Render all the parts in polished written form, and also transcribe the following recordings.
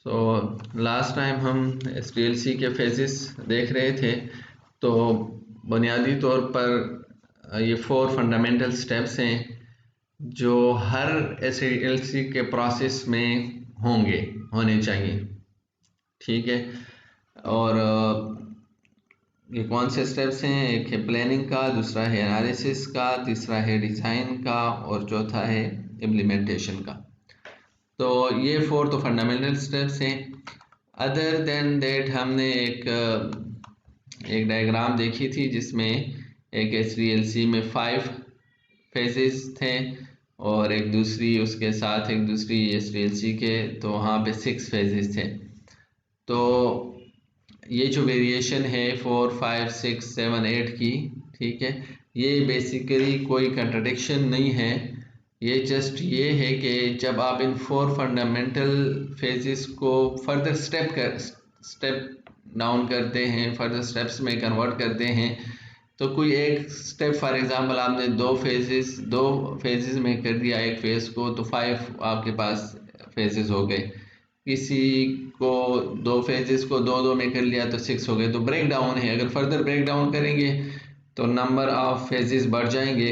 तो last time हम SDLC के फेजेस देख रहे थे। तो बुनियादी तौर पर ये 4 फंडामेंटल स्टेप्स हैं जो हर SDLC के प्रोसेस में होने चाहिए। ठीक है। और ये कौन से स्टेप्स हैं? एक है प्लानिंग का, दूसरा है एनालिसिस का, तीसरा है डिज़ाइन का और चौथा है इम्प्लीमेंटेशन का। तो ये 4 तो फंडामेंटल स्टेप्स हैं। अदर देन दैट हमने एक डायग्राम देखी थी जिसमें एक SDLC में 5 फेजेस थे और उसके साथ एक दूसरी SDLC के, तो वहाँ पे 6 फेजेस थे। तो ये जो वेरिएशन है 4, 5, 6, 7, 8 की, ठीक है, ये बेसिकली कोई कंट्रडिक्शन नहीं है। ये जस्ट ये है कि जब आप इन 4 फंडामेंटल फेजेस को फर्दर स्टेप डाउन करते हैं, फर्दर स्टेप्स में कन्वर्ट करते हैं, तो कोई एक स्टेप फॉर एग्जांपल आपने दो फेजेस में कर दिया एक फेज को, तो 5 आपके पास फेजेस हो गए। किसी को 2 फेजेस को 2-2 में कर लिया तो 6 हो गए। तो ब्रेक डाउन है, अगर फर्दर ब्रेक डाउन करेंगे तो नंबर ऑफ फेजेस बढ़ जाएंगे,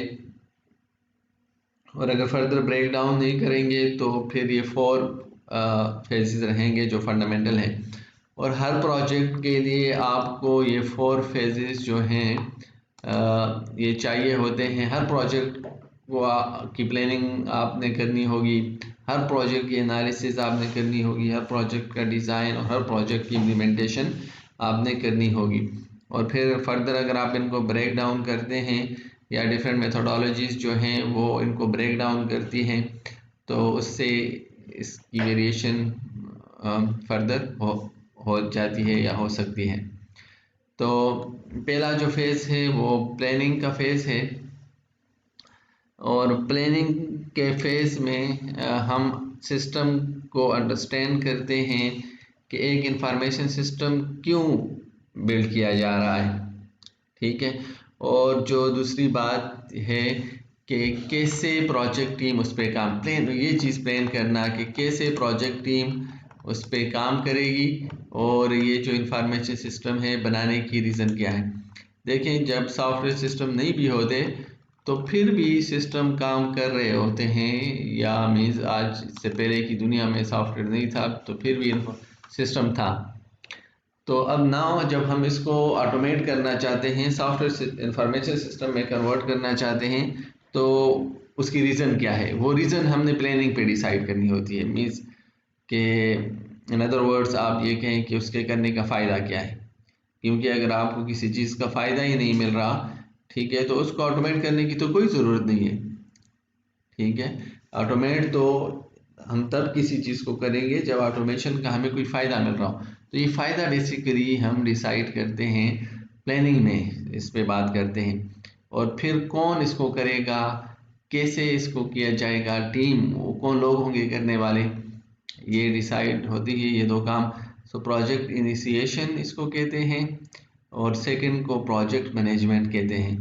और अगर फर्दर ब्रेक डाउन नहीं करेंगे तो फिर ये 4 फेजेस रहेंगे जो फंडामेंटल हैं। और हर प्रोजेक्ट के लिए आपको ये 4 फेजेस जो हैं ये चाहिए होते हैं। हर प्रोजेक्ट की प्लानिंग आपने करनी होगी, हर प्रोजेक्ट की एनालिसिस आपने करनी होगी, हर प्रोजेक्ट का डिज़ाइन और हर प्रोजेक्ट की इम्प्लीमेंटेशन आपने करनी होगी। और फिर फर्दर अगर आप इनको ब्रेक डाउन करते हैं या डिफरेंट मेथोडोलॉजीज़ जो हैं वो इनको ब्रेक डाउन करती हैं, तो उससे इसकी वेरिएशन फर्दर हो जाती है या हो सकती है। तो पहला जो फेज़ है वो प्लानिंग का फेज़ है, और प्लानिंग के फेज़ में हम सिस्टम को अंडरस्टैंड करते हैं कि एक इंफॉर्मेशन सिस्टम क्यों बिल्ड किया जा रहा है। ठीक है। और जो दूसरी बात है कि कैसे प्रोजेक्ट टीम उस पर ये चीज़ प्लान करना कि कैसे प्रोजेक्ट टीम उस पर काम करेगी, और ये जो इंफॉर्मेशन सिस्टम है बनाने की रीज़न क्या है। देखें, जब सॉफ्टवेयर सिस्टम नहीं भी होते तो फिर भी सिस्टम काम कर रहे होते हैं, या मीन्स आज से पहले की दुनिया में सॉफ्टवेयर नहीं था तो फिर भी सिस्टम था। तो अब नाउ जब हम इसको ऑटोमेट करना चाहते हैं, सॉफ्टवेयर इंफॉर्मेशन सिस्टम में कन्वर्ट करना चाहते हैं, तो उसकी रीज़न क्या है, वो रीज़न हमने प्लानिंग पे डिसाइड करनी होती है। मीन्स के इन अदर वर्ड्स आप ये कहें कि उसके करने का फ़ायदा क्या है। क्योंकि अगर आपको किसी चीज़ का फ़ायदा ही नहीं मिल रहा, ठीक है, तो उसको ऑटोमेट करने की तो कोई ज़रूरत नहीं है। ठीक है। ऑटोमेट तो हम तब किसी चीज़ को करेंगे जब ऑटोमेशन का हमें कोई फ़ायदा मिल रहा हो। तो ये फ़ायदा बेसिकली हम डिसाइड करते हैं प्लानिंग में, इस पे बात करते हैं। और फिर कौन इसको करेगा, कैसे इसको किया जाएगा, टीम वो कौन लोग होंगे करने वाले, ये डिसाइड होती है ये 2 काम। सो प्रोजेक्ट इनिशिएशन इसको कहते हैं, और सेकंड को प्रोजेक्ट मैनेजमेंट कहते हैं।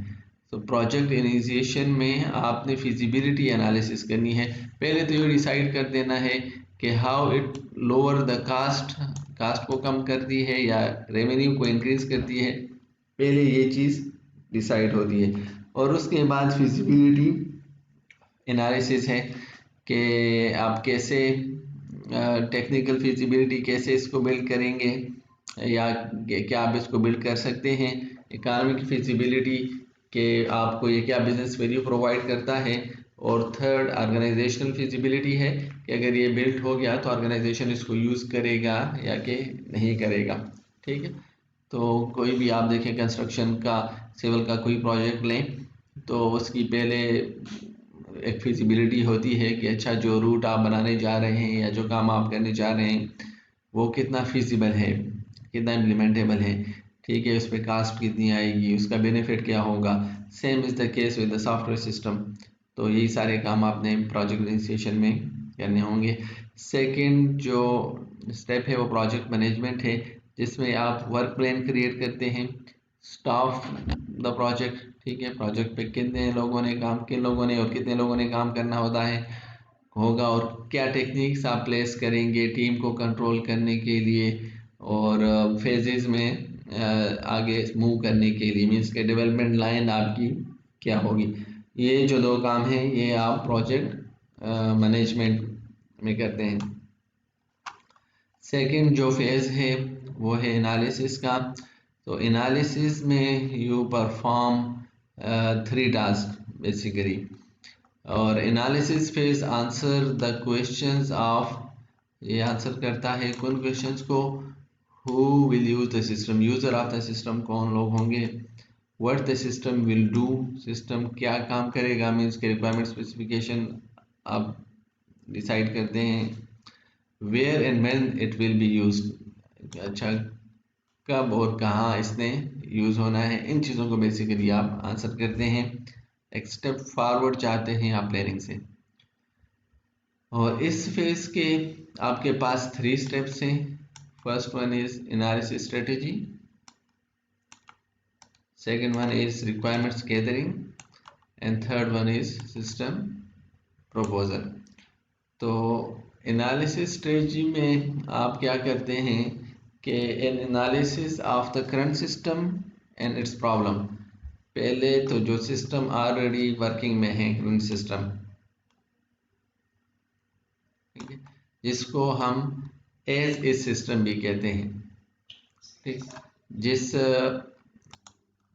तो प्रोजेक्ट इनिशिएशन में आपने फिजिबिलिटी एनालिसिस करनी है। पहले तो ये डिसाइड कर देना है कि how it lower the cost को कम करती है या रेवेन्यू को इंक्रीज करती है, पहले ये चीज़ डिसाइड होती है। और उसके बाद फिजिबिलिटी एनालिसिस है कि आप कैसे टेक्निकल फिजिबिलिटी कैसे इसको बिल्ड करेंगे, या क्या आप इसको बिल्ड कर सकते हैं। इकोनॉमिक फिजिबिलिटी कि आपको ये क्या बिजनेस वैल्यू प्रोवाइड करता है। और थर्ड ऑर्गेनाइजेशनल फिजिबिलिटी है कि अगर ये बिल्ड हो गया तो ऑर्गेनाइजेशन इसको यूज़ करेगा या कि नहीं करेगा। ठीक है। तो कोई भी आप देखें कंस्ट्रक्शन का, सिविल का कोई प्रोजेक्ट लें, तो उसकी पहले एक फिजिबिलिटी होती है कि अच्छा जो रूट आप बनाने जा रहे हैं या जो काम आप करने जा रहे हैं वो कितना फिजिबल है, कितना इम्प्लीमेंटेबल है। ठीक है, उस पर कास्ट कितनी आएगी, उसका बेनिफिट क्या होगा। Same is the case with the software system. तो यही सारे काम आपने प्रोजेक्ट इनिशिएशन में करने होंगे। सेकंड जो स्टेप है वो प्रोजेक्ट मैनेजमेंट है, जिसमें आप वर्क प्लान क्रिएट करते हैं, स्टाफ द प्रोजेक्ट। ठीक है, प्रोजेक्ट पे किन लोगों ने और कितने लोगों ने काम करना होता है, होगा और क्या टेक्निक्स आप प्लेस करेंगे टीम को कंट्रोल करने के लिए और फेजेस में आगे मूव करने के लिए, मीन्स के डेवलपमेंट लाइन आपकी क्या होगी। ये जो 2 काम हैं ये आप प्रोजेक्ट मैनेजमेंट में करते हैं। सेकंड जो फेज़ है वो है एनालिसिस का। तो एनालिसिस में यू परफॉर्म 3 टास्क बेसिकली, और analysis phase answer the questions of, ये आंसर करता है कौन क्वेश्चंस को, who will use the system, user of the system कौन लोग होंगे, what the system will do, system क्या काम करेगा, मीन्स के रिक्वायरमेंट स्पेसिफिकेशन आप डिसाइड करते हैं, where and when it will be use, अच्छा कब और कहाँ इसने यूज़ होना है, इन चीज़ों को बेसिकली आप आंसर करते हैं। एक स्टेप फॉरवर्ड चाहते हैं आप प्लानिंग से। और इस फेज के आपके पास 3 स्टेप्स हैं। First one is analysis strategy, second one is requirements gathering and third one is system proposal. तो एनालिसिस स्ट्रेटजी में आप क्या करते हैं कि N analysis of the current system and it's problem, पहले तो जो सिस्टम ऑलरेडी वर्किंग में है करंट सिस्टम, जिसको हम एज ए सिस्टम भी कहते हैं, ठीक, जिस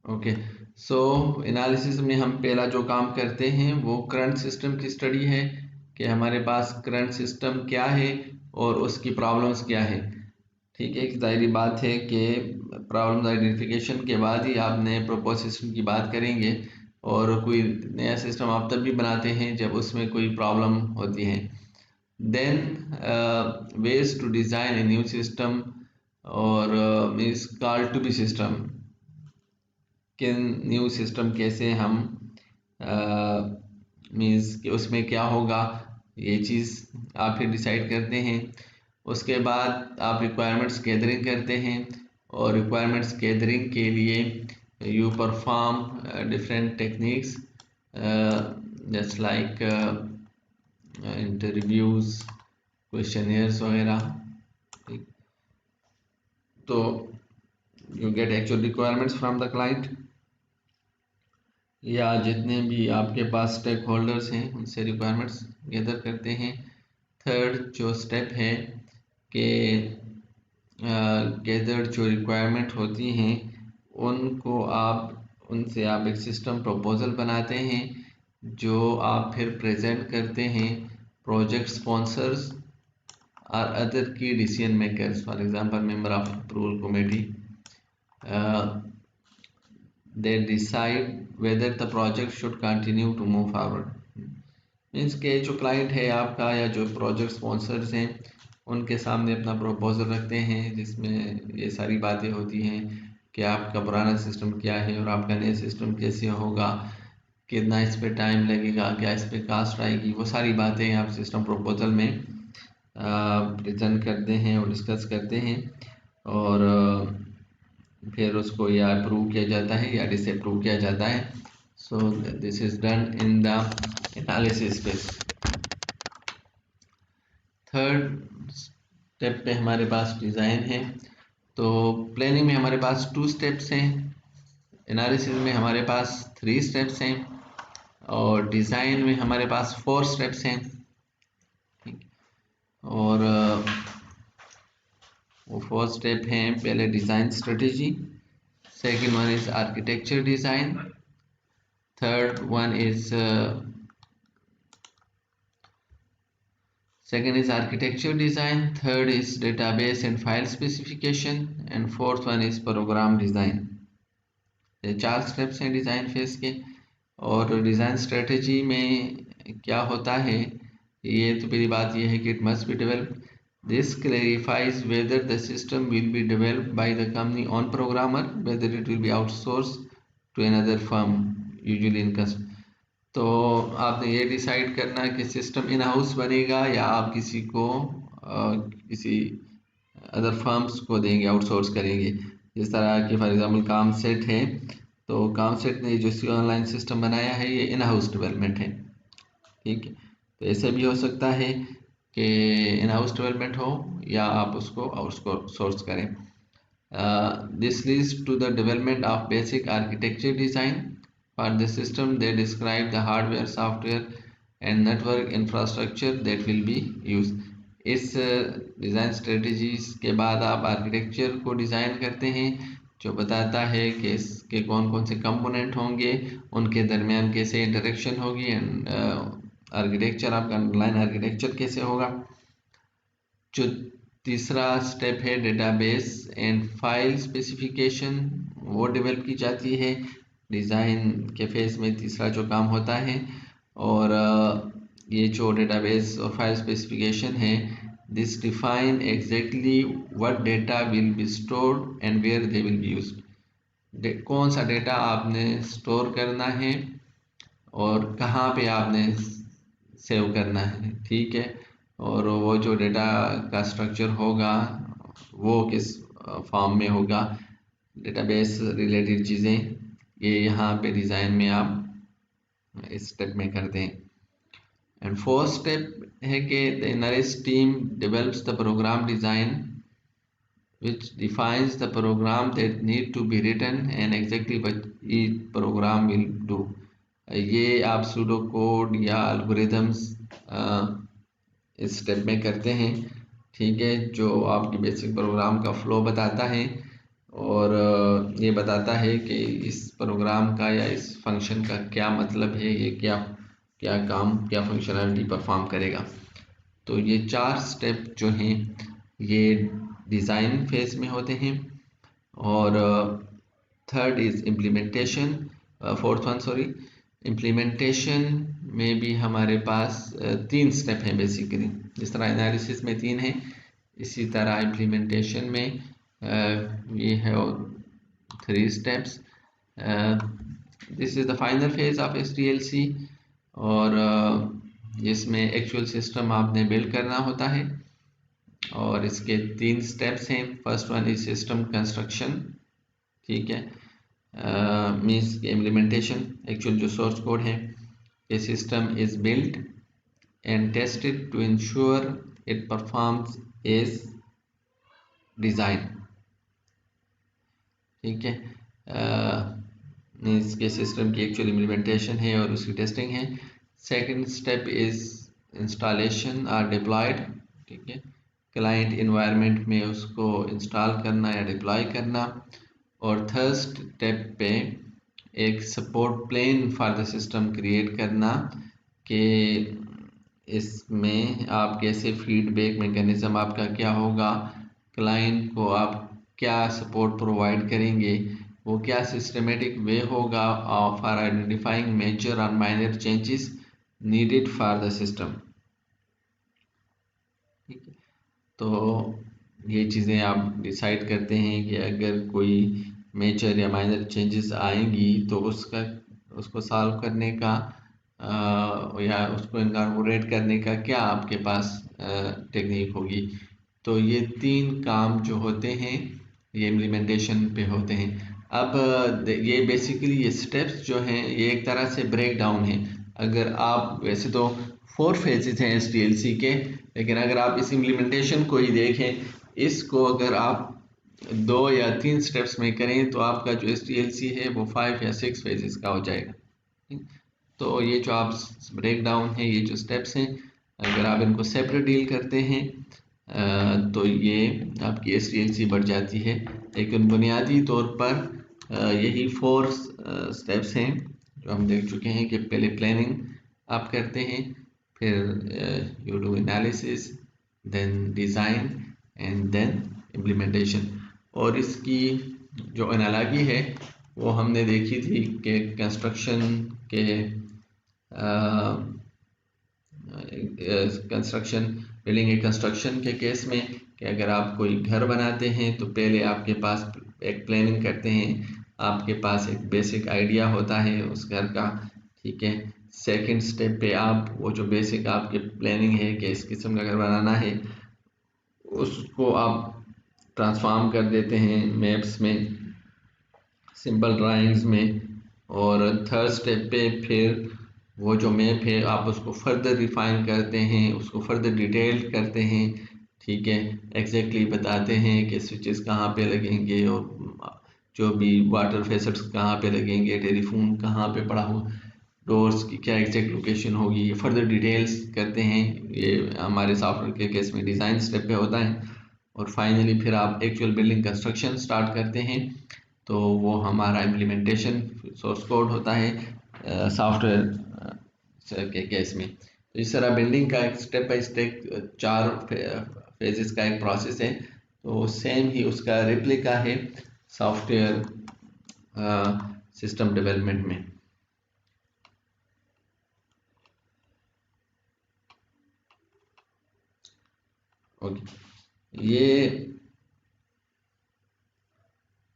ओके। सो एनालिसिस में हम पहला जो काम करते हैं वो करंट सिस्टम की स्टडी है कि हमारे पास करंट सिस्टम क्या है और उसकी प्रॉब्लम्स क्या है। ठीक है, एक ज़ाहिरी बात है कि प्रॉब्लम आइडेंटिफिकेशन के बाद ही आप नए प्रपोज सिस्टम की बात करेंगे, और कोई नया सिस्टम आप तब भी बनाते हैं जब उसमें कोई प्रॉब्लम होती है। Then ways to design a new system और means called to be system, कि न्यू सिस्टम कैसे हम मीन्स कि उसमें क्या होगा, ये चीज़ आप फिर डिसाइड करते हैं। उसके बाद आप रिक्वायरमेंट्स गैदरिंग करते हैं, और रिक्वायरमेंट्स गैदरिंग के लिए you perform different techniques just like interviews, questionnaires वगैरह। ठीक, तो you get actual requirements from the client, या जितने भी आपके पास स्टेक होल्डर्स हैं उनसे रिक्वायरमेंट्स गैदर करते हैं। थर्ड जो स्टेप है कि गैदर जो रिक्वायरमेंट होती हैं उनको उनसे आप एक सिस्टम प्रपोजल बनाते हैं, जो आप फिर प्रेजेंट करते हैं प्रोजेक्ट स्पॉन्सर्स और अदर की decision makers, for example member of approval committee. They decide whether the project should continue to move forward. Means के जो क्लाइंट है आपका या जो प्रोजेक्ट स्पॉन्सर्स हैं उनके सामने अपना प्रपोजल रखते हैं, जिसमें ये सारी बातें होती हैं कि आपका पुराना सिस्टम क्या है और आपका नया सिस्टम कैसे होगा, कितना इस पर टाइम लगेगा, क्या इस पर कास्ट आएगी, वो सारी बातें आप सिस्टम प्रपोजल में प्रेजेंट करते हैं और डिस्कस करते हैं, और फिर उसको या अप्रूव किया जाता है या डिसअप्रूव किया जाता है। So this is done in the analysis phase. Third step पे हमारे पास डिज़ाइन है। तो प्लानिंग में हमारे पास 2 स्टेप्स हैं, एनालिसिस में हमारे पास 3 स्टेप्स हैं, और डिज़ाइन में हमारे पास 4 स्टेप्स हैं। ठीक, और वो 4 स्टेप हैं, पहले design strategy, second one is architecture design, third one is second is architecture design, third is database and file specification, and fourth one is program design। ये 4 स्टेप्स हैं डिज़ाइन फेज के। और डिज़ाइन स्ट्रेटेजी में क्या होता है, ये तो पहली बात ये है कि it must be developed, this clarifies whether the system will be developed by the company own programmer, whether it will be outsourced to another firm, usually in custom। तो आपने ये डिसाइड करना है कि सिस्टम इन हाउस बनेगा या आप किसी को किसी अदर फर्म्स को देंगे, आउटसोर्स करेंगे। जिस तरह कि फॉर एग्जांपल काम सेट है, तो काम सेट ने जो ऑनलाइन सिस्टम बनाया है ये इन हाउस डेवलपमेंट है। ठीक है, तो ऐसे भी हो सकता है कि इन हाउस डेवलपमेंट हो या आप उसको आउटसोर्स करें। This leads to the development of basic architecture design for the system. They describe the hardware, software and network infrastructure that will be used. इस डिज़ाइन स्ट्रेटजीज के बाद आप आर्किटेक्चर को डिज़ाइन करते हैं जो बताता है कि इसके कौन कौन से कंपोनेंट होंगे, उनके दरमियान कैसे इंटरेक्शन होगी एंड आर्किटेक्चर आपका अंडरलाइन आर्किटेक्चर कैसे होगा। जो तीसरा स्टेप है डेटाबेस एंड फाइल स्पेसिफिकेशन, वो डेवलप की जाती है डिज़ाइन के फेज में, तीसरा जो काम होता है। और ये जो डेटाबेस और फाइल स्पेसिफिकेशन है, this define exactly what data will be stored and where they will be used. कौन सा डेटा आपने स्टोर करना है और कहाँ पे आपने सेव करना है, ठीक है। और वो जो डेटा का स्ट्रक्चर होगा वो किस फॉर्म में होगा, डेटाबेस रिलेटेड चीज़ें ये यहाँ पे डिज़ाइन में आप इस स्टेप में करते हैं। एंड फोर्थ स्टेप है कि the analyst team develops the program design which defines the program that need to be written and exactly what each program will do। ये आप सूडो कोड या एल्गोरिदम्स इस स्टेप में करते हैं, ठीक है, जो आपकी बेसिक प्रोग्राम का फ्लो बताता है और ये बताता है कि इस प्रोग्राम का या इस फंक्शन का क्या मतलब है, ये क्या क्या काम क्या फंक्शनलिटी परफॉर्म करेगा। तो ये 4 स्टेप जो हैं ये डिज़ाइन फेज में होते हैं। और third is implementation, fourth one sorry, implementation में भी हमारे पास 3 स्टेप हैं बेसिकली। जिस तरह एनालिसिस में 3 हैं, इसी तरह इम्प्लीमेंटेशन में ये है 3 steps. This is the final phase of SDLC और जिसमें एक्चुअल सिस्टम आपने बिल्ड करना होता है और इसके 3 स्टेप्स हैं। First one is system construction, ठीक है, मीन्स इम्प्लीमेंटेशन, एक्चुअल जो सोर्स कोड है, a system is built and tested to ensure it performs as design, ठीक है, मीन्स के सिस्टम की एक्चुअल इम्प्लीमेंटेशन है और उसकी टेस्टिंग है। सेकेंड स्टेप इज इंस्टॉलेशन और डिप्लॉयड, ठीक है, क्लाइंट इन्वायरमेंट में उसको इंस्टॉल करना या डिप्लॉय करना। और थर्ड स्टेप पे एक support plan for the system create करना कि इसमें आप कैसे फीडबैक मैकेनिज्म आपका क्या होगा, क्लाइंट को आप क्या सपोर्ट प्रोवाइड करेंगे, वो क्या सिस्टमेटिक वे होगा फॉर आइडेंटिफाइंग मेजर और minor changes needed for the system, ठीक है। तो ये चीज़ें आप डिसाइड करते हैं कि अगर कोई मेजर या माइनर चेंजेस आएंगी तो उसको सॉल्व करने का या उसको इनकॉर्पोरेट करने का क्या आपके पास टेक्निक होगी। तो ये 3 काम जो होते हैं ये इम्प्लीमेंटेशन पे होते हैं। अब ये बेसिकली ये स्टेप्स जो हैं ये एक तरह से ब्रेक डाउन है। अगर आप वैसे तो 4 फेजेस हैं SDLC के, लेकिन अगर आप इस इम्प्लीमेंटेशन को ही देखें, इसको अगर आप 2 या 3 स्टेप्स में करें तो आपका जो SDLC है वो 5 या 6 फेजेस का हो जाएगा। तो ये जो आप ब्रेक डाउन है, ये जो स्टेप्स हैं, अगर आप इनको सेपरेट डील करते हैं तो ये आपकी SDLC बढ़ जाती है। लेकिन बुनियादी तौर पर यही 4 स्टेप्स हैं जो हम देख चुके हैं कि पहले प्लानिंग आप करते हैं, फिर you do analysis, then design and then implementation. और इसकी जो एनालॉजी है वो हमने देखी थी कि कंस्ट्रक्शन के बिल्डिंग एंड कंस्ट्रक्शन के केस में कि अगर आप कोई घर बनाते हैं तो पहले आपके पास एक प्लानिंग करते हैं, आपके पास एक बेसिक आइडिया होता है उस घर का, ठीक है। सेकंड स्टेप पे आप वो जो बेसिक आपकी प्लानिंग है कि इस किस्म का घर बनाना है उसको आप ट्रांसफॉर्म कर देते हैं मैप्स में, सिंपल ड्राइंग्स में। और थर्ड स्टेप पे फिर वो जो मैप है आप उसको फर्दर रिफाइन करते हैं, उसको फर्दर डिटेल्ड करते हैं, ठीक है, एग्जैक्टली बताते हैं कि स्विचेस कहाँ पे लगेंगे और जो भी वाटर फेसट्स कहाँ पे लगेंगे, टेलीफोन कहाँ पे पड़ा हो, डोर्स की क्या एग्जैक्ट लोकेशन होगी, ये फर्दर डिटेल्स करते हैं। ये हमारे सॉफ्टवेयर के केस में डिज़ाइन स्टेप पे होता है। और फाइनली फिर आप एक्चुअल बिल्डिंग कंस्ट्रक्शन स्टार्ट करते हैं, तो वो हमारा इम्प्लीमेंटेशन सोर्स कोड होता है सॉफ्टवेयर के केस में। तो इस तरह बिल्डिंग का एक स्टेप बाय स्टेप 4 फेजेस का एक प्रोसेस है। तो सेम ही उसका रिप्लिका है सॉफ्टवेयर सिस्टम डेवलपमेंट में। ओके, ये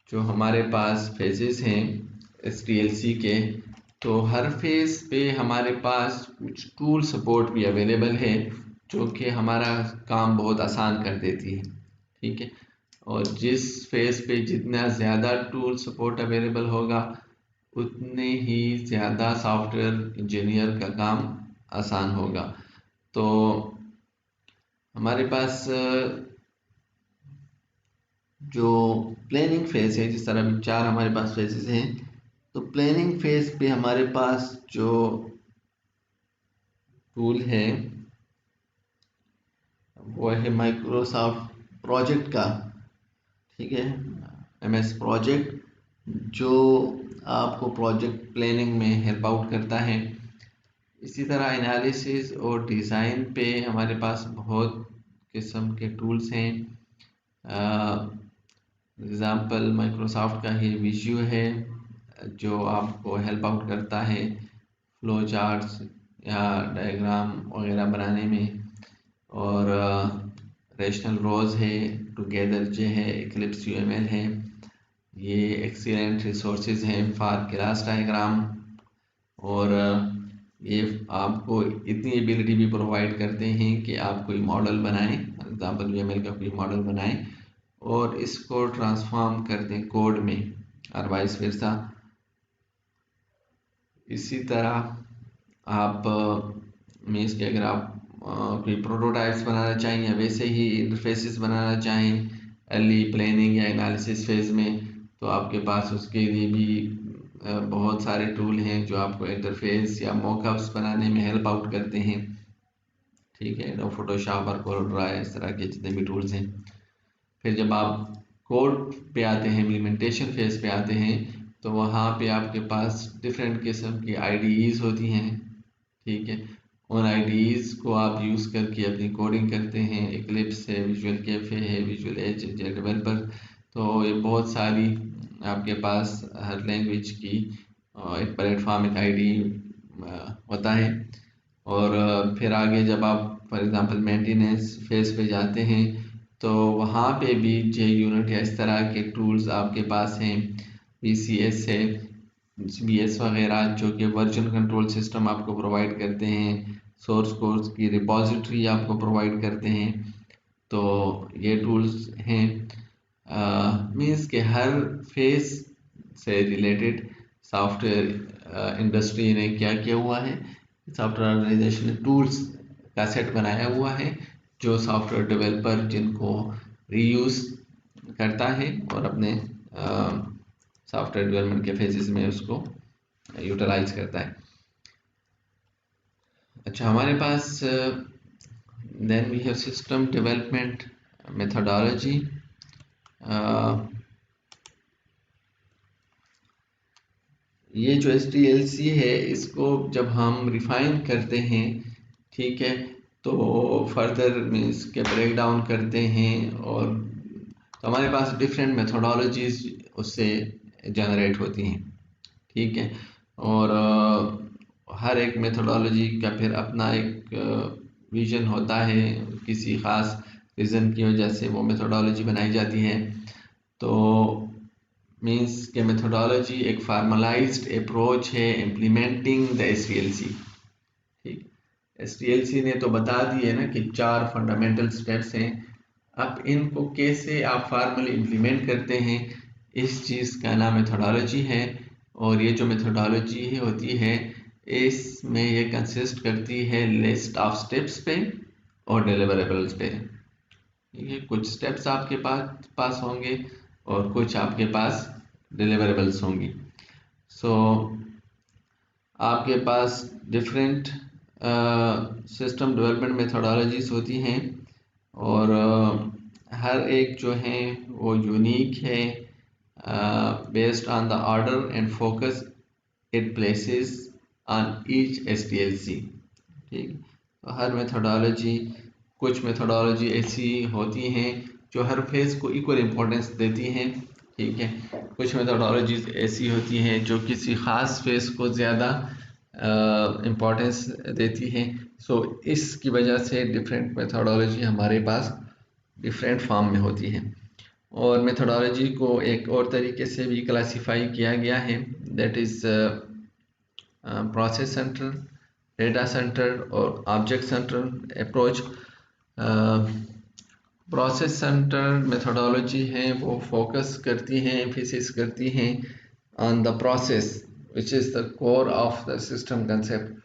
जो हमारे पास फेजेस हैं SDLC के, तो हर फेज पे हमारे पास कुछ टूल सपोर्ट भी अवेलेबल है जो कि हमारा काम बहुत आसान कर देती है, ठीक है। और जिस फेज पे जितना ज़्यादा टूल सपोर्ट अवेलेबल होगा उतने ही ज़्यादा सॉफ्टवेयर इंजीनियर का काम आसान होगा। तो हमारे पास जो प्लानिंग फेज है, जिस तरह अभी 4 हमारे पास फेजेस हैं, तो प्लानिंग फेज पे हमारे पास जो टूल है वो है माइक्रोसॉफ्ट प्रोजेक्ट का, ठीक है, MS प्रोजेक्ट, जो आपको प्रोजेक्ट प्लानिंग में हेल्प आउट करता है। इसी तरह एनालिसिस और डिज़ाइन पे हमारे पास बहुत किस्म के टूल्स हैं। एग्ज़ाम्पल माइक्रोसॉफ्ट का ही विज़ुअल है जो आपको हेल्प आउट करता है फ्लो चार्ट्स या डायग्राम वगैरह बनाने में। और रेशनल रोज है, टुगेदर जे है, इक्लिप्स UML है, ये एक्सीलेंट रिसोर्सेज हैं फॉर क्लास डायग्राम। और ये आपको इतनी एबिलिटी भी प्रोवाइड करते हैं कि आप कोई मॉडल बनाएं, एग्जाम्पल UML का कोई मॉडल बनाएं और इसको ट्रांसफॉर्म कर दें कोड में और वाइस वर्सा। इसी तरह आप मीन्स कि अगर आप कोई प्रोटोटाइप्स बनाना चाहें या वैसे ही इंटरफेसेस बनाना चाहें अर्ली प्लानिंग या एनालिसिस फेज में, तो आपके पास उसके लिए भी बहुत सारे टूल हैं जो आपको इंटरफेस या मॉकअप्स बनाने में हेल्प आउट करते हैं, ठीक है, तो फोटोशॉप और कोलोरेडो इस तरह के जितने भी टूल्स हैं। फिर जब आप कोड पे आते हैं, इम्प्लीमेंटेशन फेज पे आते हैं, तो वहाँ पे आपके पास डिफरेंट किस्म की IDEs होती हैं, ठीक है। उन IDEs को आप यूज़ करके अपनी कोडिंग करते हैं। इक्लिप्स है, विजुअल कैफे है, विजुअल एज डेवलपर, तो ये बहुत सारी आपके पास हर लैंग्वेज की एक प्लेटफॉर्म, एक IDE होता है। और फिर आगे जब आप फॉर एग्ज़ाम्पल मेंटेनेंस फेज पे जाते हैं, तो वहाँ पे भी JUnit या इस तरह के टूल्स आपके पास हैं। VCS है, BS वगैरह, जो कि वर्जन कंट्रोल सिस्टम आपको प्रोवाइड करते हैं, सोर्स कोड्स की रिपॉजिटरी आपको प्रोवाइड करते हैं। तो ये टूल्स हैं। मीन्स के हर फेज से रिलेटेड सॉफ्टवेयर इंडस्ट्री ने क्या किया हुआ है, सॉफ्टवेयर ऑर्गेनाइजेशन ने टूल्स का सेट बनाया हुआ है जो सॉफ्टवेयर डेवलपर जिनको रीयूज करता है और अपने सॉफ्टवेयर डेवलपमेंट के फेजेस में उसको यूटिलाइज करता है। अच्छा, हमारे पास then we have system development methodology. ये जो SDLC है, इसको जब हम रिफाइन करते हैं, ठीक है, तो फर्दर मीन्स के ब्रेक डाउन करते हैं, और तो हमारे पास डिफरेंट मेथोडोलॉजीज उससे जनरेट होती हैं, ठीक है। और हर एक मेथोडोलॉजी का फिर अपना एक विजन होता है, किसी ख़ास रीज़न की वजह से वो मेथोडोलॉजी बनाई जाती है। तो मीन्स के मेथोडोलॉजी एक फार्मलाइज्ड अप्रोच है इम्प्लीमेंटिंग द SDLC, ठीक। SDLC ने तो बता दी है ना कि 4 फंडामेंटल स्टेप्स हैं। अब इनको कैसे आप फार्मली इम्प्लीमेंट करते हैं, इस चीज़ का नाम मेथोडोलॉजी है। और ये जो मेथोडोलॉजी है होती है इसमें ये कंसिस्ट करती है लिस्ट ऑफ स्टेप्स पे और डिलीवरेबल्स पे। ठीक है, कुछ स्टेप्स आपके पास होंगे और कुछ आपके पास डिलीवरेबल्स होंगी। सो आपके पास डिफरेंट सिस्टम डेवलपमेंट मेथोडोलॉजीज होती हैं और हर एक जो है वो यूनिक है based on the order and focus it places on each SDLC। ठीक, तो हर मेथोडोलॉजी, कुछ मेथोडोलॉजी ऐसी होती हैं जो हर फेज़ को इक्वल इम्पोर्टेंस देती हैं। ठीक है, कुछ मेथोडोलॉजीज ऐसी होती हैं जो किसी ख़ास फेज़ को ज़्यादा इम्पोर्टेंस देती हैं। सो इसकी वजह से डिफरेंट मेथोडोलॉजी हमारे पास डिफरेंट फॉर्म में होती है। और मेथोडोलॉजी को एक और तरीके से भी क्लासीफाई किया गया है, that is process centre, data centre और object centre approach. Process centre methodology है वो फोकस करती हैं, एम्फेसिस करती हैं on the process which is the core of the system concept.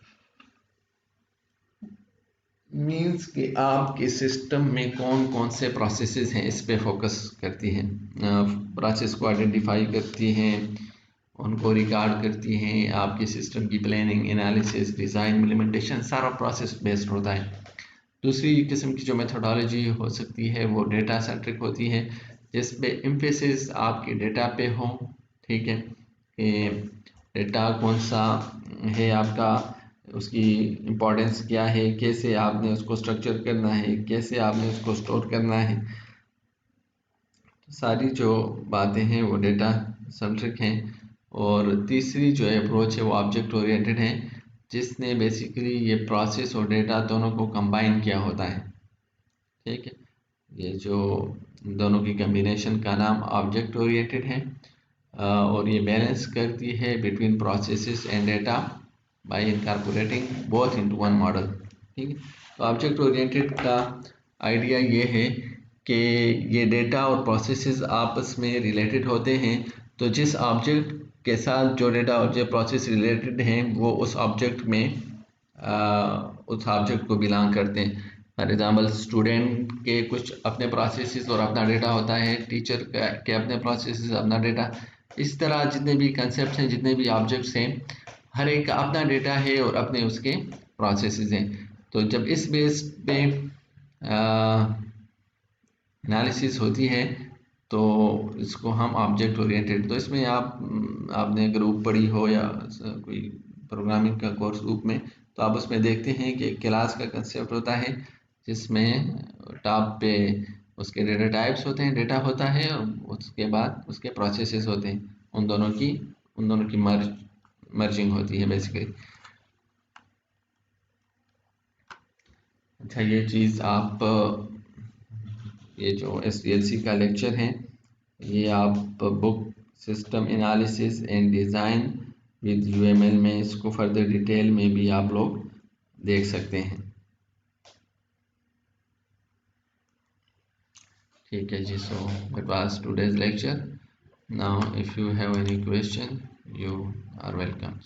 Means कि आपके सिस्टम में कौन कौन से प्रोसेसेस हैं इस पे फोकस करती हैं। प्रोसेस को आइडेंटिफाई करती हैं, उनको रिकॉर्ड करती हैं, आपके सिस्टम की प्लानिंग, एनालिसिस, डिज़ाइन, इम्प्लीमेंटेशन सारा प्रोसेस बेस्ड होता है। दूसरी किस्म की जो मेथोडोलॉजी हो सकती है वो डेटा सेंट्रिक होती है, जिसपे एम्फेसिस आपके डेटा पे हो। ठीक है, कि डेटा कौन सा है आपका, उसकी इम्पोर्टेंस क्या है, कैसे आपने उसको स्ट्रक्चर करना है, कैसे आपने उसको स्टोर करना है। सारी जो बातें हैं वो डेटा सेंट्रिक हैं। और तीसरी जो अप्रोच है वो ऑब्जेक्ट ओरिएंटेड है, जिसने बेसिकली ये प्रोसेस और डेटा दोनों को कंबाइन किया होता है। ठीक है, ये जो दोनों की कम्बिनेशन का नाम ऑब्जेक्ट ओरिएंटेड है और ये बैलेंस करती है between processes and data bye incorporating both into one model. ठीक है, तो ऑब्जेक्ट ओरिएंटेड का आइडिया ये है कि ये डेटा और प्रोसेसेस आपस में रिलेटेड होते हैं, तो जिस ऑब्जेक्ट के साथ जो डेटा और जो प्रोसेस रिलेटेड हैं वो उस ऑब्जेक्ट में उस ऑब्जेक्ट को बिलोंग करते हैं। फॉर एग्जाम्पल, स्टूडेंट के कुछ अपने प्रोसेसेस और अपना डेटा होता है, टीचर के अपने प्रोसेसेस, अपना डेटा। इस तरह जितने भी कंसेप्ट हैं, जितने भी ऑब्जेक्ट्स हैं, हर एक का अपना डेटा है और अपने उसके प्रोसेसेस हैं। तो जब इस बेस पे एनालिसिस होती है तो इसको हम ऑब्जेक्ट ओरिएंटेड, तो इसमें आपने ग्रुप पढ़ी हो या कोई प्रोग्रामिंग का कोर्स ग्रुप में, तो आप उसमें देखते हैं कि क्लास का कंसेप्ट होता है जिसमें टॉप पे उसके डेटा टाइप्स होते हैं, डेटा होता है, और उसके बाद उसके प्रोसेसेस होते हैं। उन दोनों की मर्जिंग होती है बेसिकली। अच्छा, ये चीज़ आप ये जो SDLC का लेक्चर है ये आप book system analysis and design with UML में इसको फर्दर डिटेल में भी आप लोग देख सकते हैं। ठीक है जी, so that was today's lecture. Now if you have any question, you are welcome.